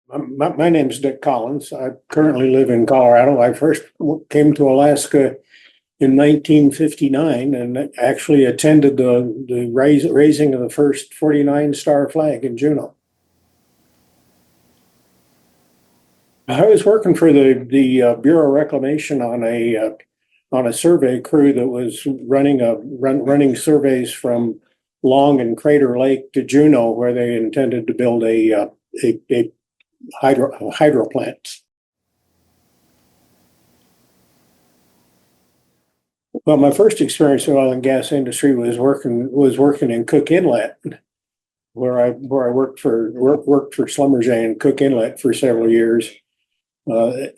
My name is Dick Collins. I currently live in Colorado. I first came to Alaska in 1959 and actually attended the raising of the first 49 star flag in Juneau. I was working for the Bureau of Reclamation on a survey crew that was running surveys from Long and Crater Lake to Juneau, where they intended to build a hydro plant. Well, my first experience in the oil and gas industry was working in Cook Inlet, where I worked for Schlumberger in Cook Inlet for several years.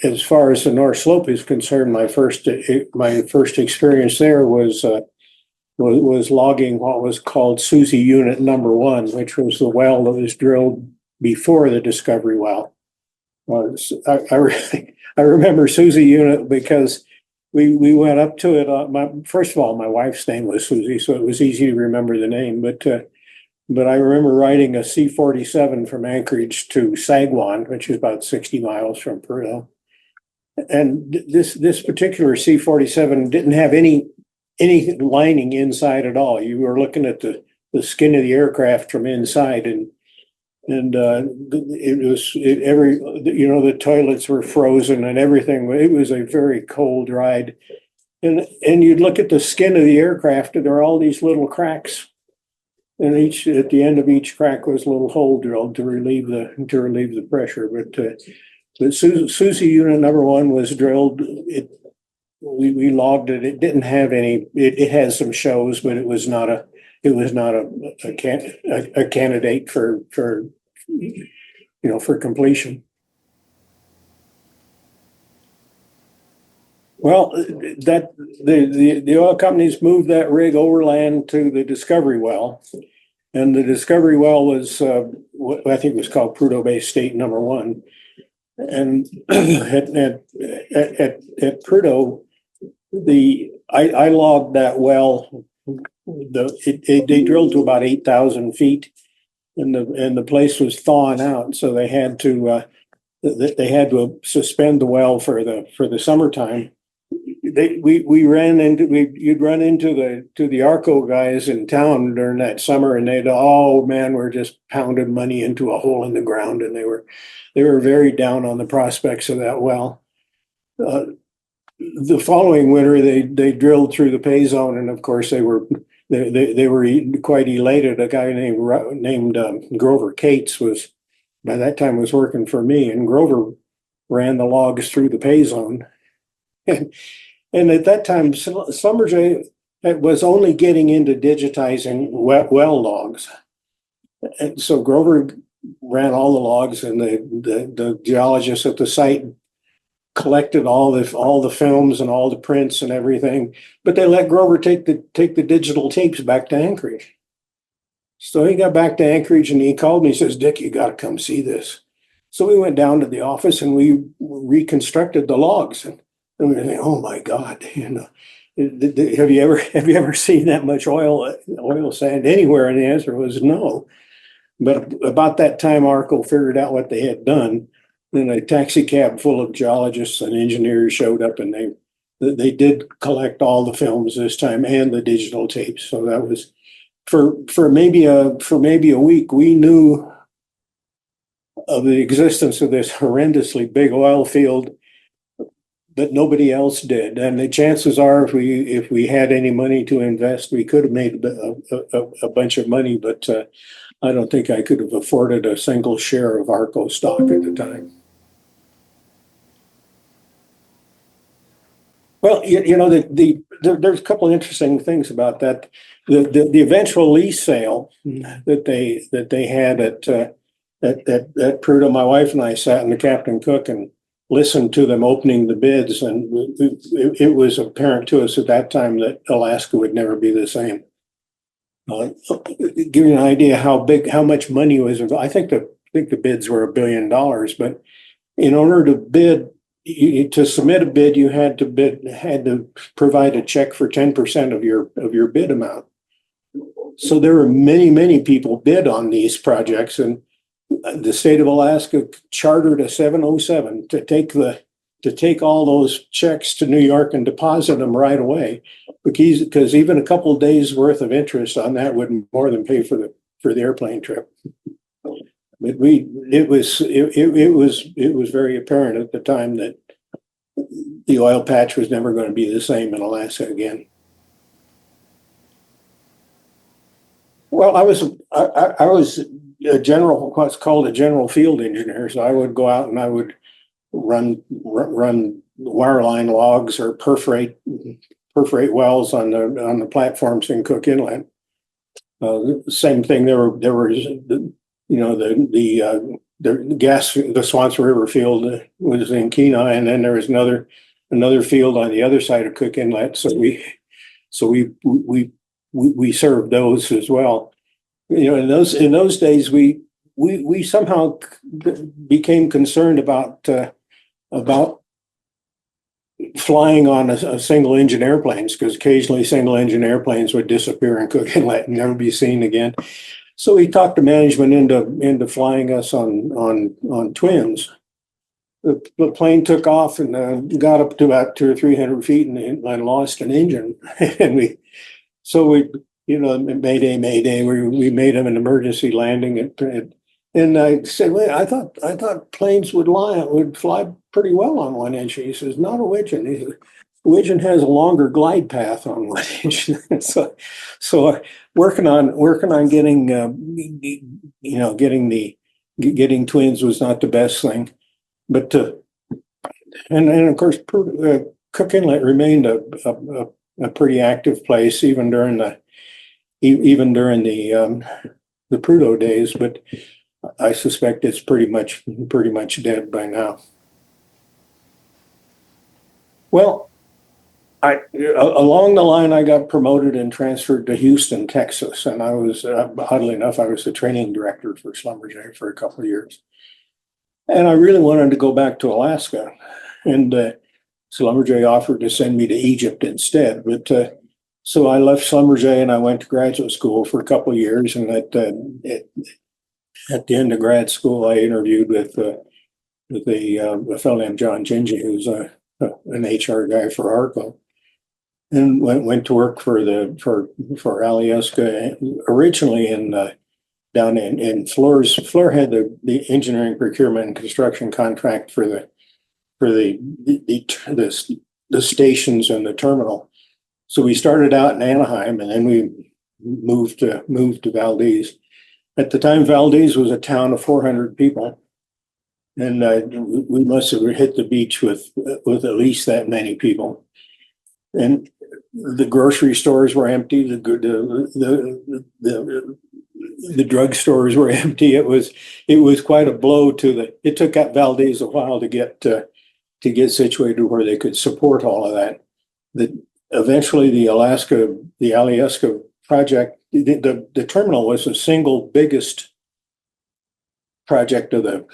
As far as the North Slope is concerned, my first experience there was logging what was called Susie Unit Number 1, which was the well that was drilled before the discovery well. I remember Susie Unit because we went up to it. First of all, my wife's name was Susie, so it was easy to remember the name. But I remember riding a C-47 from Anchorage to Sagwan, which is about 60 miles from Prudhoe. And this particular C-47 didn't have any lining inside at all. You were looking at the skin of the aircraft from inside, and the toilets were frozen and everything. It was a very cold ride. And you'd look at the skin of the aircraft, and there are all these little cracks. And at the end of each crack was a little hole drilled to relieve the pressure. But Susie Unit Number 1 was drilled. We logged it. It didn't have any. It had some shows, but it was not a candidate for completion. Well, that the oil companies moved that rig overland to the discovery well, and the discovery well was what I think was called Prudhoe Bay State Number 1. And at Prudhoe, I logged that well. They drilled to about 8,000 feet, and the place was thawing out, so they had to suspend the well for the summertime. You'd run into the ARCO guys in town during that summer, and oh man, we're just pounding money into a hole in the ground, and they were very down on the prospects of that well. The following winter, they drilled through the pay zone, and of course they were quite elated. A guy named Grover Cates was by that time was working for me, and Grover ran the logs through the pay zone. And at that time, Schlumberger was only getting into digitizing well logs. And so Grover ran all the logs, and the geologists at the site collected all the films and all the prints and everything. But they let Grover take the digital tapes back to Anchorage. So he got back to Anchorage, and he called me. He says, "Dick, you got to come see this." So we went down to the office, and we reconstructed the logs. And we were thinking, "Oh my God, have you ever seen that much oil sand anywhere?" And the answer was no. But about that time, ARCO figured out what they had done. Then a taxi cab full of geologists and engineers showed up, and they did collect all the films this time and the digital tapes. So that was for maybe a week. We knew of the existence of this horrendously big oil field that nobody else did, and the chances are, if we had any money to invest, we could have made a bunch of money. But I don't think I could have afforded a single share of ARCO stock at the time. Well, there's a couple of interesting things about that. The eventual lease sale that they had at Prudhoe, my wife and I sat in the Captain Cook and listened to them opening the bids, and it was apparent to us at that time that Alaska would never be the same. Give you an idea how much money was involved. I think the bids were $1 billion, but in order to bid, to submit a bid, you had to provide a check for 10% of your bid amount. So there were many people bid on these projects, and the state of Alaska chartered a 707 to take all those checks to New York and deposit them right away, because even a couple of days worth of interest on that would more than pay for the airplane trip. But it was very apparent at the time that the oil patch was never going to be the same in Alaska again. Well, I was a general, what's called a general field engineer. So I would go out and I would run wireline logs or perforate wells on the platforms in Cook Inlet. Same thing. There was the Swanson River field was in Kenai, and then there was another field on the other side of Cook Inlet. So we served those as well. In those days, we somehow became concerned about flying on a single engine airplanes, because occasionally single engine airplanes would disappear in Cook Inlet and never be seen again. So we talked the management into flying us on twins. The plane took off and got up to about 200 or 300 feet and lost an engine, and we Mayday, we made an emergency landing and I said, well, I thought planes would fly pretty well on one engine. He says, not a Widgeon. Widgeon has a longer glide path on one engine. so working on getting twins was not the best thing, but and of course Cook Inlet remained a pretty active place even during the Prudhoe days, but I suspect it's pretty much dead by now. Well, along the line, I got promoted and transferred to Houston, Texas, and I was oddly enough, I was the training director for Schlumberger for a couple of years, and I really wanted to go back to Alaska, and Schlumberger offered to send me to Egypt instead, but so I left Schlumberger and I went to graduate school for a couple of years, and at the end of grad school, I interviewed with a fellow named John Gingy, who's an HR guy for ARCO, and went to work for Alyeska originally down in Fluor's. Fluor had the engineering, procurement, and construction contract for the stations and the terminal. So we started out in Anaheim, and then we moved to Valdez. At the time, Valdez was a town of 400 people, and we must have hit the beach with at least that many people. And the grocery stores were empty. The drug stores were empty. It was quite a blow it took Valdez a while to get situated where they could support all of that. Eventually the Alyeska project, the terminal was the single biggest project on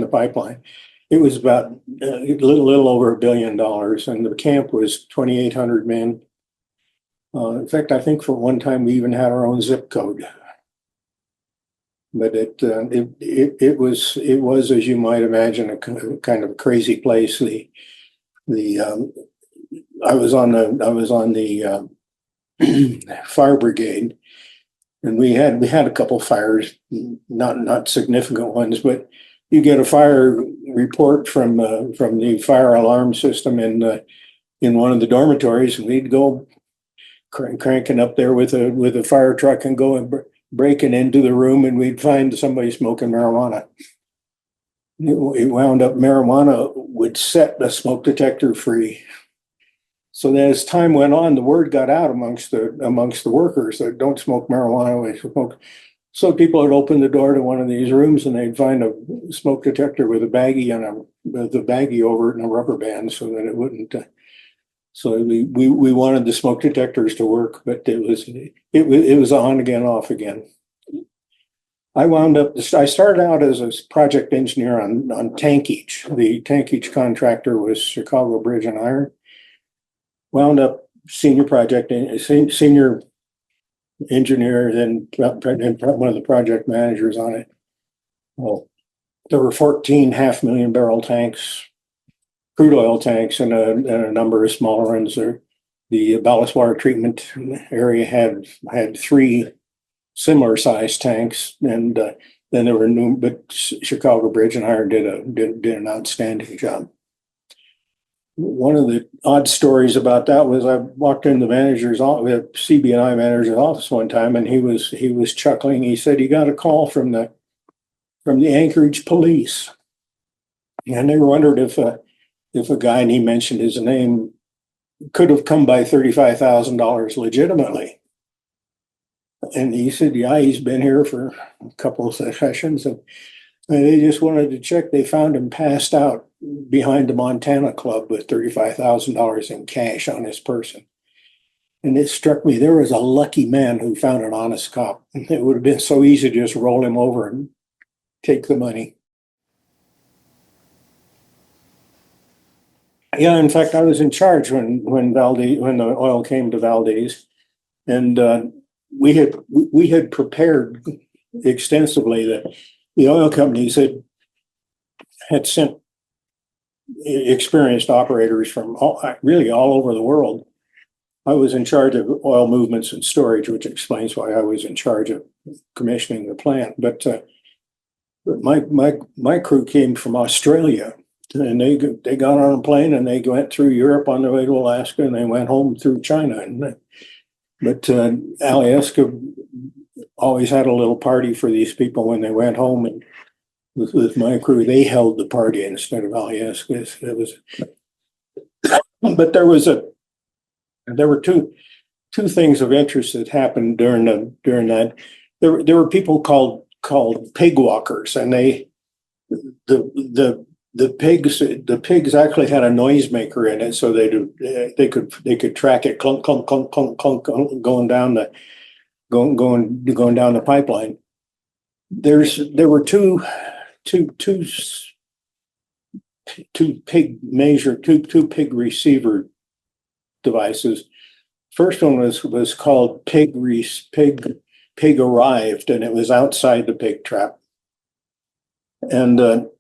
the pipeline. It was about a little over $1 billion, and the camp was 2,800 men. In fact, I think for one time we even had our own zip code. But it was, as you might imagine, a kind of crazy place. I was on the fire brigade, and we had a couple fires, not significant ones, but you get a fire report from the fire alarm system in one of the dormitories, and we'd go cranking up there with a fire truck and go and breaking into the room, and we'd find somebody smoking marijuana. It wound up marijuana would set a smoke detector free. So then as time went on, the word got out amongst the workers that don't smoke marijuana. So people would open the door to one of these rooms and they'd find a smoke detector with a baggie over it and a rubber band so that it wouldn't. So we wanted the smoke detectors to work, but it was on again, off again. I started out as a project engineer on tankage. The tankage contractor was Chicago Bridge and Iron. Wound up senior engineer, then one of the project managers on it. Well, there were 14 half-million-barrel tanks, crude oil tanks, and a number of smaller ones. The ballast water treatment area had three similar sized tanks, and then there were new. But Chicago Bridge and Iron did an outstanding job. One of the odd stories about that was I walked in the CB&I manager's office one time, and he was chuckling. He said he got a call from the Anchorage police, and they wondered if a guy, and he mentioned his name, could have come by $35,000 legitimately. And he said, yeah, he's been here for a couple of sessions, and they just wanted to check. They found him passed out behind the Montana Club with $35,000 in cash on his person. And it struck me, there was a lucky man who found an honest cop. It would have been so easy to just roll him over and take the money. Yeah, in fact, I was in charge when the oil came to Valdez, and we had prepared extensively. That the oil companies had sent experienced operators from really all over the world. I was in charge of oil movements and storage, which explains why I was in charge of commissioning the plant. But my crew came from Australia, and they got on a plane and they went through Europe on their way to Alaska, and they went home through China. But Alyeska always had a little party for these people when they went home, and with my crew, they held the party instead of Alyeska. But there were two things of interest that happened during that. There were people called pig walkers, and the pigs actually had a noisemaker in it, so they could track it clunk clunk clunk clunk clunk going down the pipeline. There were two pig receiver devices. First one was called pig arrived, and it was outside the pig trap. And the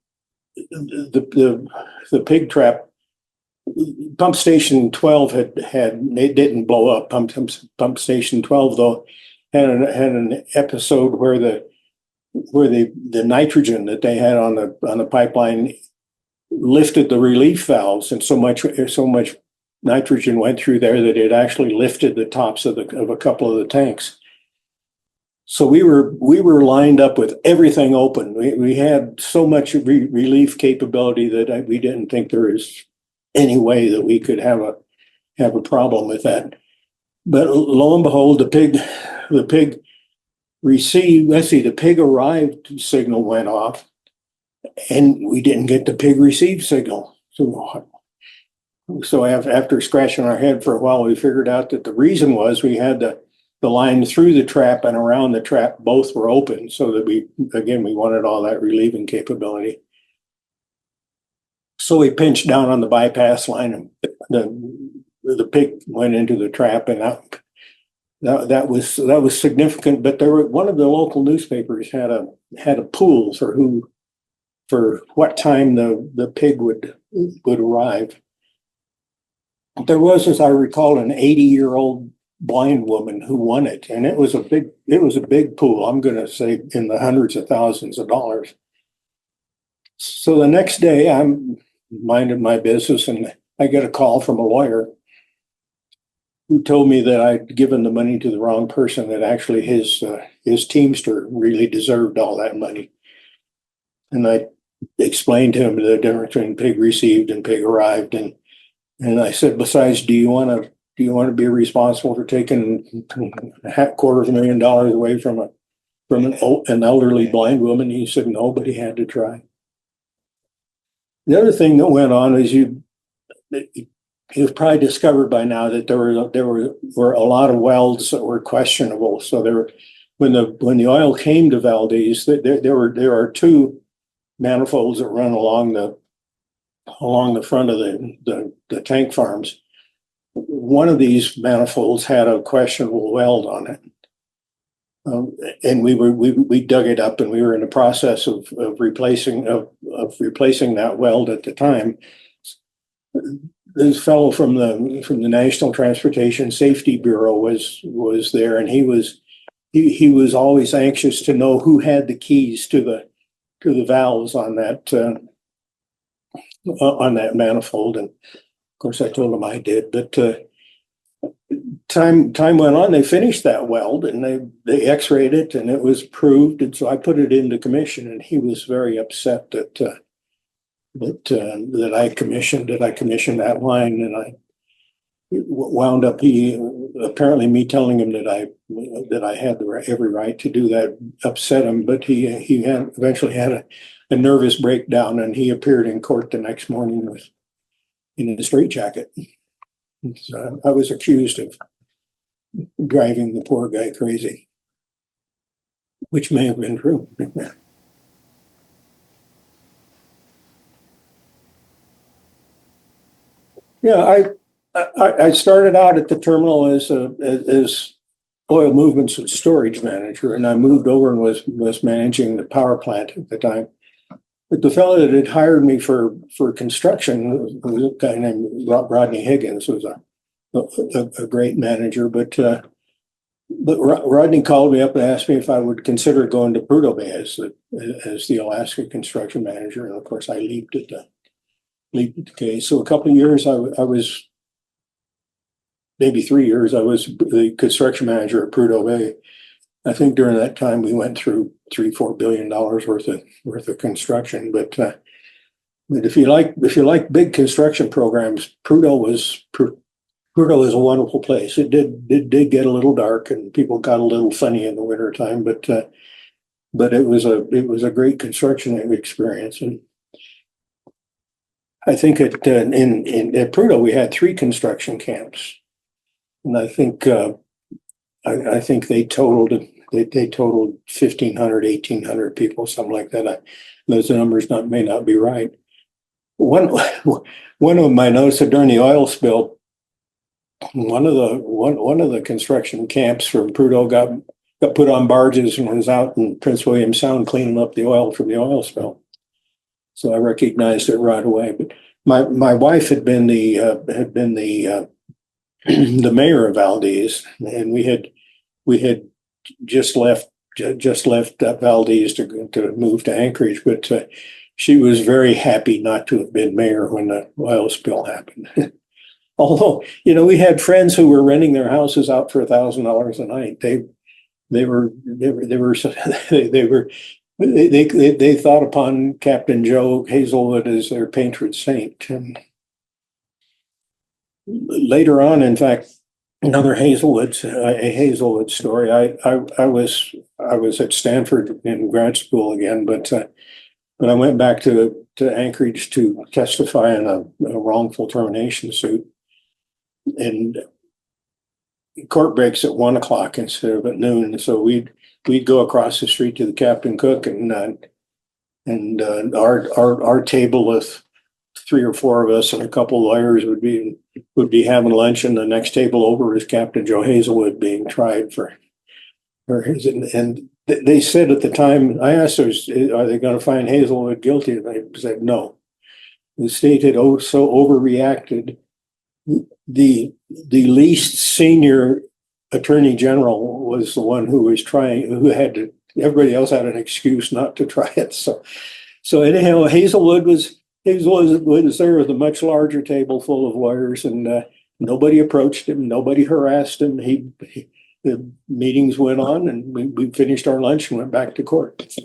pig trap, pump station 12 it didn't blow up. Pump station 12 though had an episode where the nitrogen that they had on the pipeline lifted the relief valves, and so much nitrogen went through there that it actually lifted the tops of a couple of the tanks. So we were lined up with everything open. We had so much relief capability that we didn't think there was any way that we could have a problem with that. But lo and behold, the pig received. Let's see, the pig arrived signal went off, and we didn't get the pig received signal. So after scratching our head for a while, we figured out that the reason was we had the line through the trap and around the trap both were open, so that we wanted all that relieving capability. So we pinched down on the bypass line, and the pig went into the trap, and that was significant. But one of the local newspapers had a pool for what time the pig would arrive. There was, as I recall, an 80-year-old blind woman who won it, and it was a big pool. I'm going to say in the hundreds of thousands of dollars. So the next day, I'm minding my business, and I get a call from a lawyer who told me that I'd given the money to the wrong person. That actually his teamster really deserved all that money, and I explained to him the difference between pig received and pig arrived, and I said, besides, do you want to be responsible for taking $250,000 away from an elderly blind woman? He said, no, but he had to try. The other thing that went on is you've probably discovered by now that there were a lot of welds that were questionable. So when the oil came to Valdez, there are two manifolds that run along the front of the tank farms. One of these manifolds had a questionable weld on it. And we dug it up, and we were in the process of replacing that weld at the time. This fellow from the National Transportation Safety Bureau was there, and he was always anxious to know who had the keys to the valves on that manifold. And of course, I told him I did. But time went on. They finished that weld, and they X-rayed it, and it was approved. And so I put it into commission, and he was very upset that I commissioned that line, and I wound up apparently me telling him that I had every right to do that upset him, but he eventually had a nervous breakdown, and he appeared in court the next morning in a straitjacket. So I was accused of driving the poor guy crazy, which may have been true. Yeah, I started out at the terminal as oil movements and storage manager, and I moved over and was managing the power plant at the time. But the fellow that had hired me for construction was a guy named Rodney Higgins, who was a great manager. But Rodney called me up and asked me if I would consider going to Prudhoe Bay as the Alaska construction manager, and of course I leaped at the case. So a couple of years I was. Maybe 3 years, I was the construction manager at Prudhoe Bay. I think during that time we went through $3-4 billion worth of construction. But if you like big construction programs, Prudhoe is a wonderful place. It did get a little dark, and people got a little funny in the wintertime, but it was a great construction experience. And I think at Prudhoe we had 3 construction camps. And I think they totaled 1,500, 1,800 people, something like that. Those numbers may not be right. One of them I noticed that during the oil spill, one of the construction camps from Prudhoe got put on barges and was out in Prince William Sound cleaning up the oil from the oil spill. So I recognized it right away. But my wife had been the mayor of Valdez, and we had just left Valdez to move to Anchorage, but she was very happy not to have been mayor when the oil spill happened. Although, we had friends who were renting their houses out for $1,000 a night. They thought upon Captain Joe Hazelwood as their patron saint. And later on, in fact, another Hazelwood story. I was at Stanford in grad school again, but I went back to Anchorage to testify in a wrongful termination suit, and court breaks at 1:00 instead of at noon. And so we'd go across the street to the Captain Cook, and our table with 3 or 4 of us and a couple of lawyers would be having lunch, and the next table over is Captain Joe Hazelwood being tried for his. And they said at the time, I asked them, are they going to find Hazelwood guilty? And they said no. The state had so overreacted. The least senior attorney general was the one who was trying, everybody else had an excuse not to try it. So anyhow, Hazelwood was there with a much larger table full of lawyers, and nobody approached him, nobody harassed him. The meetings went on, and we finished our lunch and went back to court.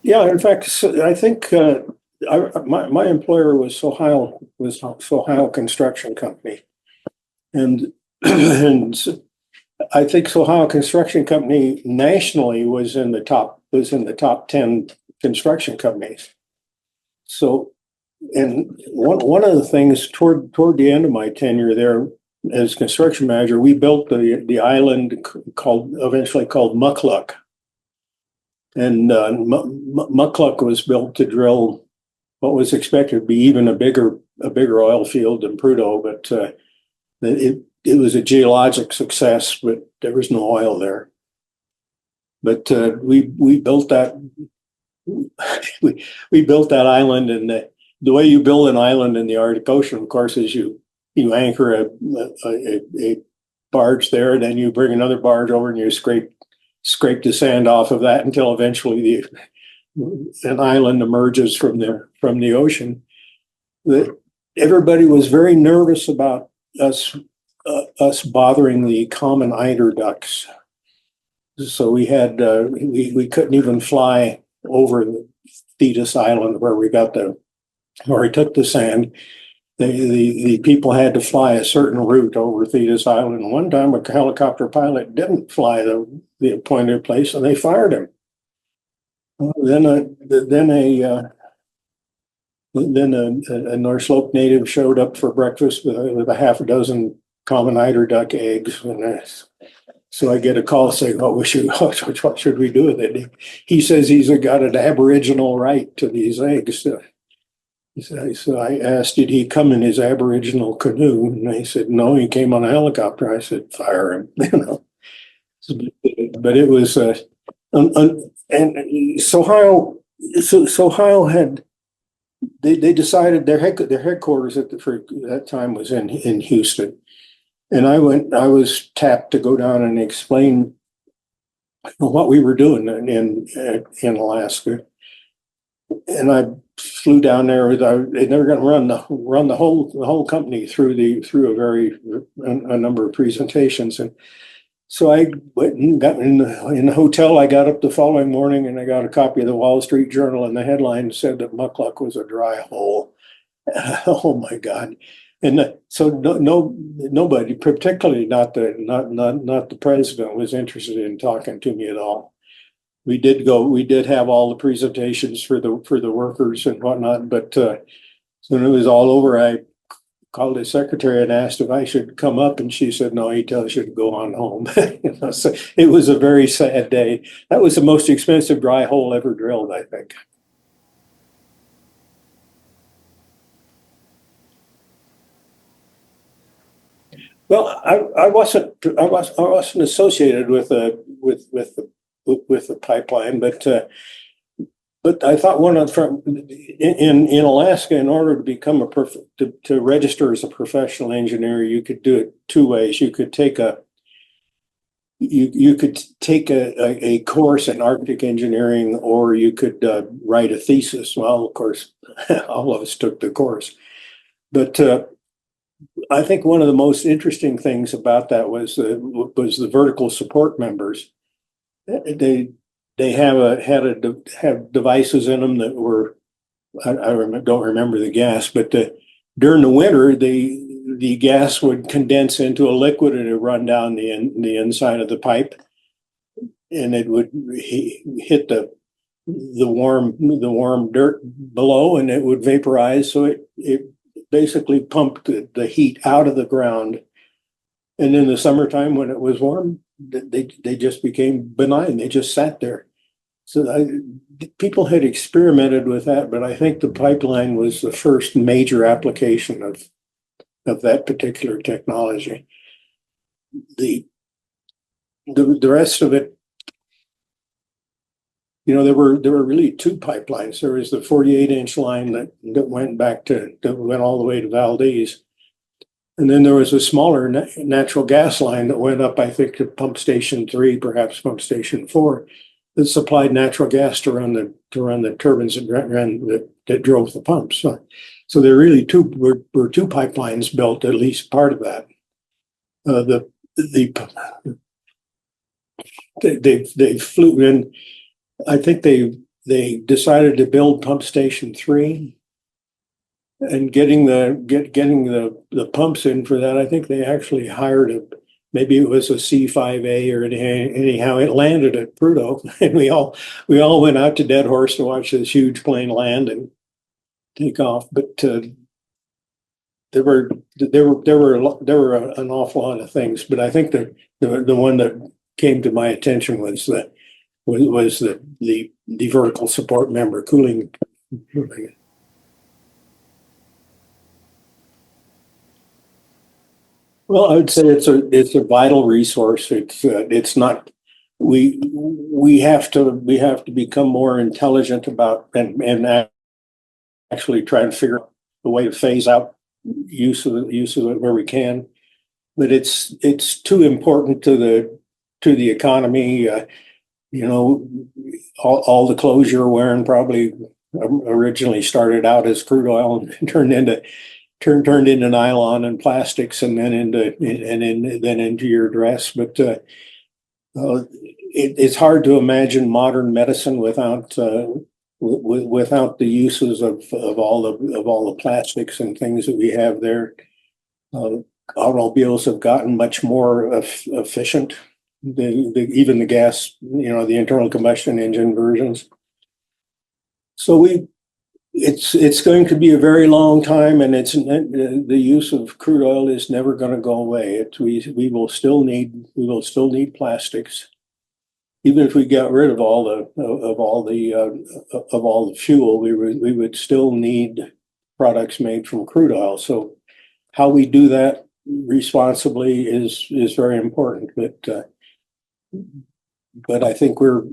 Yeah, in fact, I think my employer was Ohio Construction Company, and I think Ohio Construction Company nationally was in the top 10 construction companies. So, and one of the things toward the end of my tenure there as construction manager, we built the island eventually called Muckluck. And Muckluck was built to drill what was expected to be even a bigger oil field than Prudhoe, but it was a geologic success, but there was no oil there. But we built that we built that island, and the way you build an island in the Arctic Ocean, of course, is you anchor a barge there, and then you bring another barge over and you scrape the sand off of that until eventually an island emerges from the ocean. Everybody was very nervous about us bothering the common eider ducks. So we had we couldn't even fly over Thetis Island where we took the sand. The people had to fly a certain route over Thetis Island. One time, a helicopter pilot didn't fly the appointed place, and they fired him. Then a North Slope native showed up for breakfast with a half a dozen common eider duck eggs, and so I get a call saying, what should we do with it? He says he's got an Aboriginal right to these eggs. So I asked, did he come in his Aboriginal canoe? And they said, no, he came on a helicopter. I said, fire him, But it was, and so Heil had, they decided their headquarters for that time was in Houston. And I was tapped to go down and explain what we were doing in Alaska. And I flew down there and they were going to run the whole company through a number of presentations. And so I went and got in the hotel. I got up the following morning and I got a copy of the Wall Street Journal, and the headline said that Mukluk was a dry hole. Oh my God. And so nobody, particularly not the president, was interested in talking to me at all. We did have all the presentations for the workers and whatnot, but when it was all over, I called his secretary and asked if I should come up, and she said, no, he tells you to go on home. So it was a very sad day. That was the most expensive dry hole ever drilled, I think. Well, I wasn't associated with the pipeline, but I thought in Alaska, in order to become to register as a professional engineer, you could do it two ways. You could take a course in Arctic engineering, or you could write a thesis. Well, of course, all of us took the course, but I think one of the most interesting things about that was the vertical support members. They have devices in them that were, don't remember the gas, but during the winter the gas would condense into a liquid and it would run down the inside of the pipe, and it would hit the warm dirt below, and it would vaporize. So it basically pumped the heat out of the ground. And in the summertime, when it was warm, they just became benign. They just sat there. So people had experimented with that, but I think the pipeline was the first major application of that particular technology. The rest of it, there were really two pipelines. There was the 48-inch line that went went all the way to Valdez. And then there was a smaller natural gas line that went up, I think, to pump station 3, perhaps pump station 4, that supplied natural gas to run the turbines that drove the pumps. So there really were two pipelines built, at least part of that. They flew in. I think they decided to build pump station 3, and getting the pumps in for that. I think they actually hired maybe it was a C5A or anyhow. It landed at Prudhoe, and we all went out to Dead Horse to watch this huge plane land and take off. But there were an awful lot of things. But I think the one that came to my attention was the vertical support member cooling. Well, I would say it's a vital resource. It's not, we have to become more intelligent about and actually try to figure out the way to phase out use of it where we can. But it's too important to the economy. You know, all the clothes you're wearing probably originally started out as crude oil and turned into nylon and plastics, and then into your dress. But it's hard to imagine modern medicine without the uses of all the plastics and things that we have there. Uh, Automobiles have gotten much more efficient. Even the gas, the internal combustion engine versions. So it's going to be a very long time, and the use of crude oil is never going to go away. We will still need plastics, even if we got rid of all the fuel. We would still need products made from crude oil. So how we do that responsibly is very important. But I think we're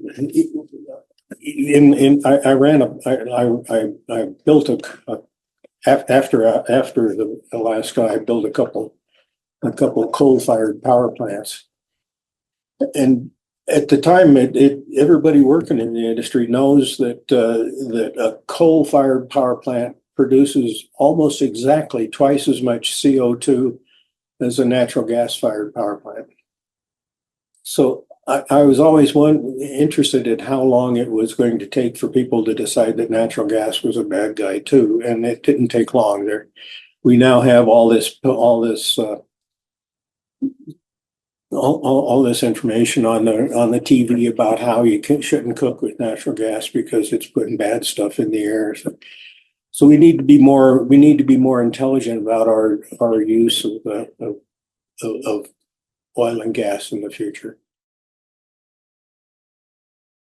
in I ran I built after the Alaska, I built a couple coal-fired power plants. And at the time, everybody working in the industry knows that a coal-fired power plant produces almost exactly twice as much CO2 as a natural gas-fired power plant. So I was always interested in how long it was going to take for people to decide that natural gas was a bad guy too, and it didn't take long. We now have all this information on the TV about how shouldn't cook with natural gas because it's putting bad stuff in the air. So we need to be more intelligent about our use of oil and gas in the future.